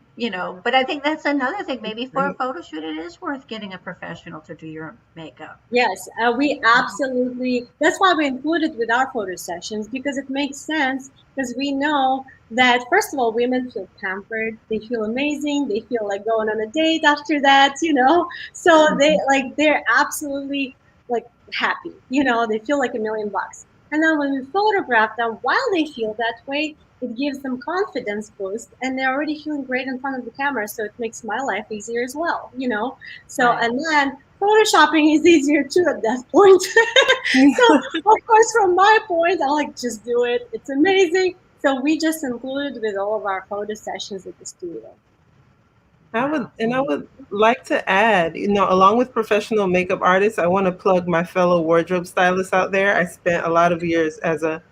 C: but I think that's another thing. Maybe for a
D: Great.
C: photo shoot, it is worth getting a professional to do your makeup.
B: Yes, we absolutely. That's why we included with our photo sessions because it makes sense because we know that first of all, women feel pampered. They feel amazing. They feel like going on a date after that. So they're absolutely like happy. They feel like $1,000,000. And then when we photograph them while they feel that way, it gives them confidence boost, and they're already feeling great in front of the camera. So it makes my life easier as well. So
C: Right.
B: and then photoshopping is easier too at that point. So of course, from my point, I like just do it. It's amazing. So we just included with all of our photo sessions at the studio.
C: Wow.
D: I would like to add, along with professional makeup artists, I want to plug my fellow wardrobe stylists out there. I spent a lot of years as a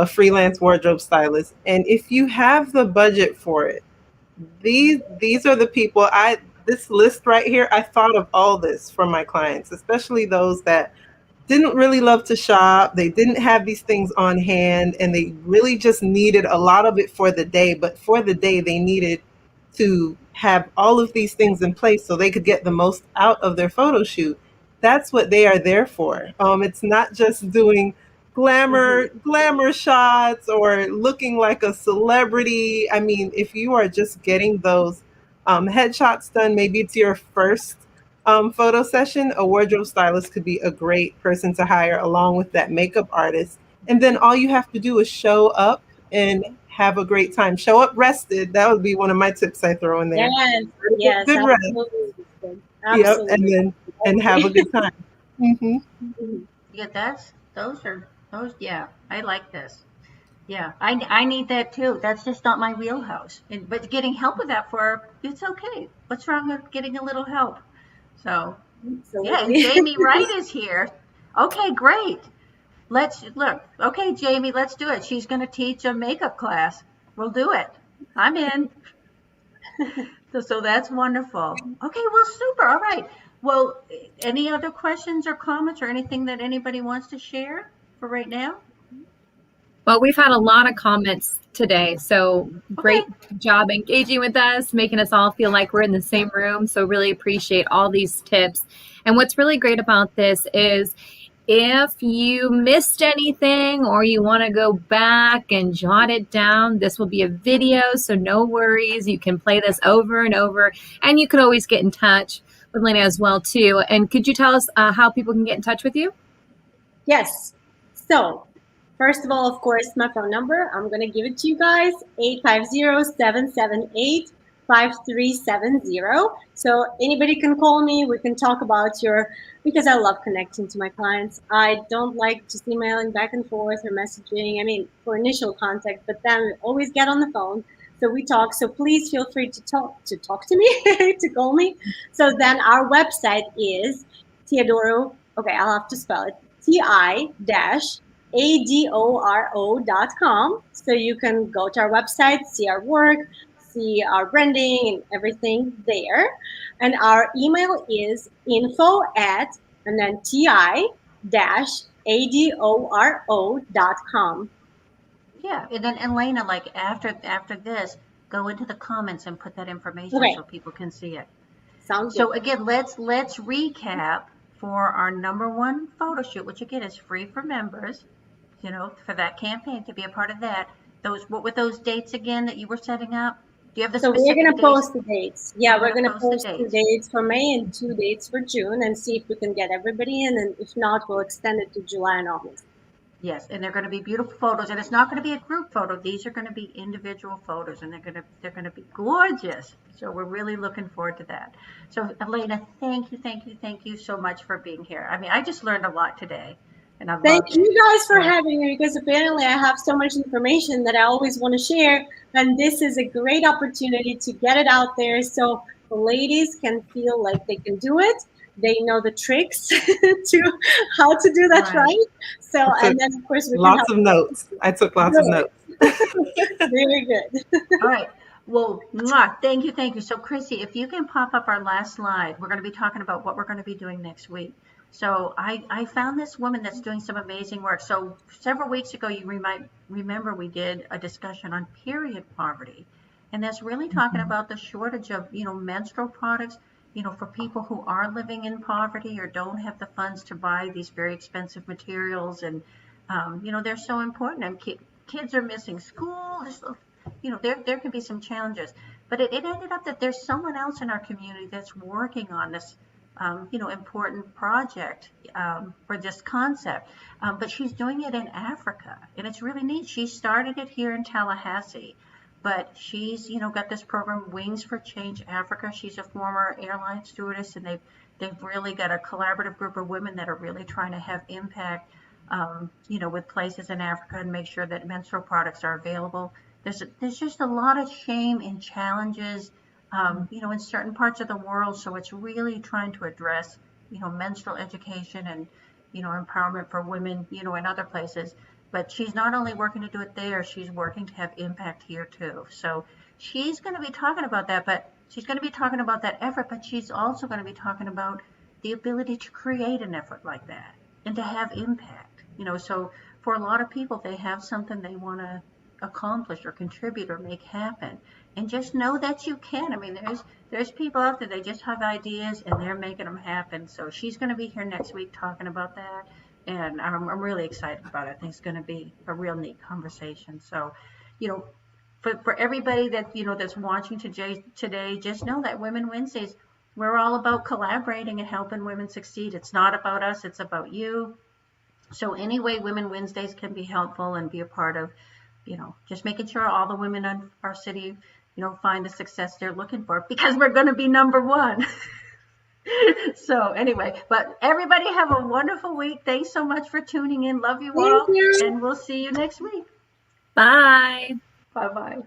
D: freelance wardrobe stylist, and if you have the budget for it, these are the people I this list right here. I thought of all this for my clients, especially those that didn't really love to shop. They didn't have these things on hand and they really just needed a lot of it for the day. But for the day, they needed to have all of these things in place so they could get the most out of their photo shoot. That's what they are there for. It's not just doing
B: Mhm.
D: glamour shots or looking like a celebrity. I mean, if you are just getting those headshots done, maybe it's your first photo session, a wardrobe stylist could be a great person to hire along with that makeup artist. And then all you have to do is show up and have a great time. Show up rested. That would be one of my tips I throw in there.
B: Yes, yes,
D: Good rest.
B: absolutely,
D: Yep. And
B: absolutely.
D: then
B: I
D: and have a
B: agree.
D: good time. Hmm.
B: Mhm.
C: Yeah, those. Yeah, I like this. Yeah, I need that too. That's just not my wheelhouse. But getting help with that it's okay. What's wrong with getting a little help? So yeah, and
B: Absolutely.
C: Jamie Wright is here. Okay, great. Let's look. Okay, Jamie, let's do it. She's going to teach a makeup class. We'll do it. I'm in. So that's wonderful. Okay, well, super. All right. Well, any other questions or comments or anything that anybody wants to share for right now?
A: Well, we've had a lot of comments today. So
C: Okay.
A: great job engaging with us, making us all feel like we're in the same room. So, really appreciate all these tips. And what's really great about this is if you missed anything or you want to go back and jot it down, this will be a video. So, no worries. You can play this over and over. And you can always get in touch with Lena as well, too. And could you tell us how people can get in touch with you?
B: Yes. So, first of all, of course, my phone number, I'm going to give it to you guys, 850-778-5370. So, anybody can call me. We can talk about because I love connecting to my clients. I don't like just emailing back and forth or messaging. I mean, for initial contact, but then we always get on the phone. So we talk. So please feel free to talk to me, to call me. So then our website is Teodoro. Okay, I'll have to spell it. TI-ADORO.com. So you can go to our website, see our work, see our branding and everything there. And our email is info@ and then TI-ADORO.com.
C: Yeah, and then Elena, like after this, go into the comments and put that information
B: Okay,
C: so people can see it.
B: sounds good.
C: So again, let's recap for our number one photo shoot, which again is free for members. For that campaign to be a part of that. What were those dates again that you were setting up? Do you have the
B: So we're
C: specific
B: gonna
C: dates?
B: post the dates. Yeah,
C: You're
B: we're
C: going to
B: gonna
C: post the
B: post 2
C: dates.
B: dates for May and 2 dates for June and see if we can get everybody in. And if not, we'll extend it to July and August.
C: Yes, and they're going to be beautiful photos, and it's not going to be a group photo. These are going to be individual photos, and they're going to be gorgeous. So we're really looking forward to that. So Elena, thank you so much for being here. I mean, I just learned a lot today, and I
B: Thank
C: loved
B: you
C: it.
B: guys for
C: So
B: having me because apparently I have so much information that I always want to share. And this is a great opportunity to get it out there so the ladies can feel like they can do it. They know the tricks to how to do that
C: right.
B: right. So,
D: I took
B: and then of course we can
D: lots
B: help
D: of
B: them.
D: notes. I took lots of
B: Good.
D: notes.
B: Very good.
C: All right. Well, thank you, thank you. So, Chrissy, if you can pop up our last slide, we're going to be talking about what we're going to be doing next week. So, I found this woman that's doing some amazing work. So, several weeks ago, you might remember we did a discussion on period poverty, and that's really talking
D: Mhm.
C: about the shortage of, menstrual products, for people who are living in poverty or don't have the funds to buy these very expensive materials, and they're so important. And kids are missing school. There can be some challenges, but it ended up that there's someone else in our community that's working on this, important project, for this concept. But she's doing it in Africa, and it's really neat. She started it here in Tallahassee, but she's, got this program, Wings for Change Africa. She's a former airline stewardess, and they've really got a collaborative group of women that are really trying to have impact, with places in Africa and make sure that menstrual products are available. There's just a lot of shame and challenges, in certain parts of the world. So it's really trying to address, menstrual education and, empowerment for women, in other places. But she's not only working to do it there, she's working to have impact here too. So she's going to be talking about that, but she's going to be talking about that effort, but she's also going to be talking about the ability to create an effort like that and to have impact. So for a lot of people, they have something they want to accomplish or contribute or make happen, and just know that you can. I mean, there's people out there, they just have ideas and they're making them happen. So she's going to be here next week talking about that, and I'm really excited about it. I think it's going to be a real neat conversation. So, you know for everybody that, that's watching today, just know that Women Wednesdays, we're all about collaborating and helping women succeed. It's not about us, it's about you. So any way Women Wednesdays can be helpful and be a part of, just making sure all the women in our city, find the success they're looking for, because we're going to be number one. So anyway, but everybody have a wonderful week. Thanks so much for tuning in. Love you
A: Thank
C: all,
A: you.
C: and we'll see you next week.
A: Bye.
C: Bye bye.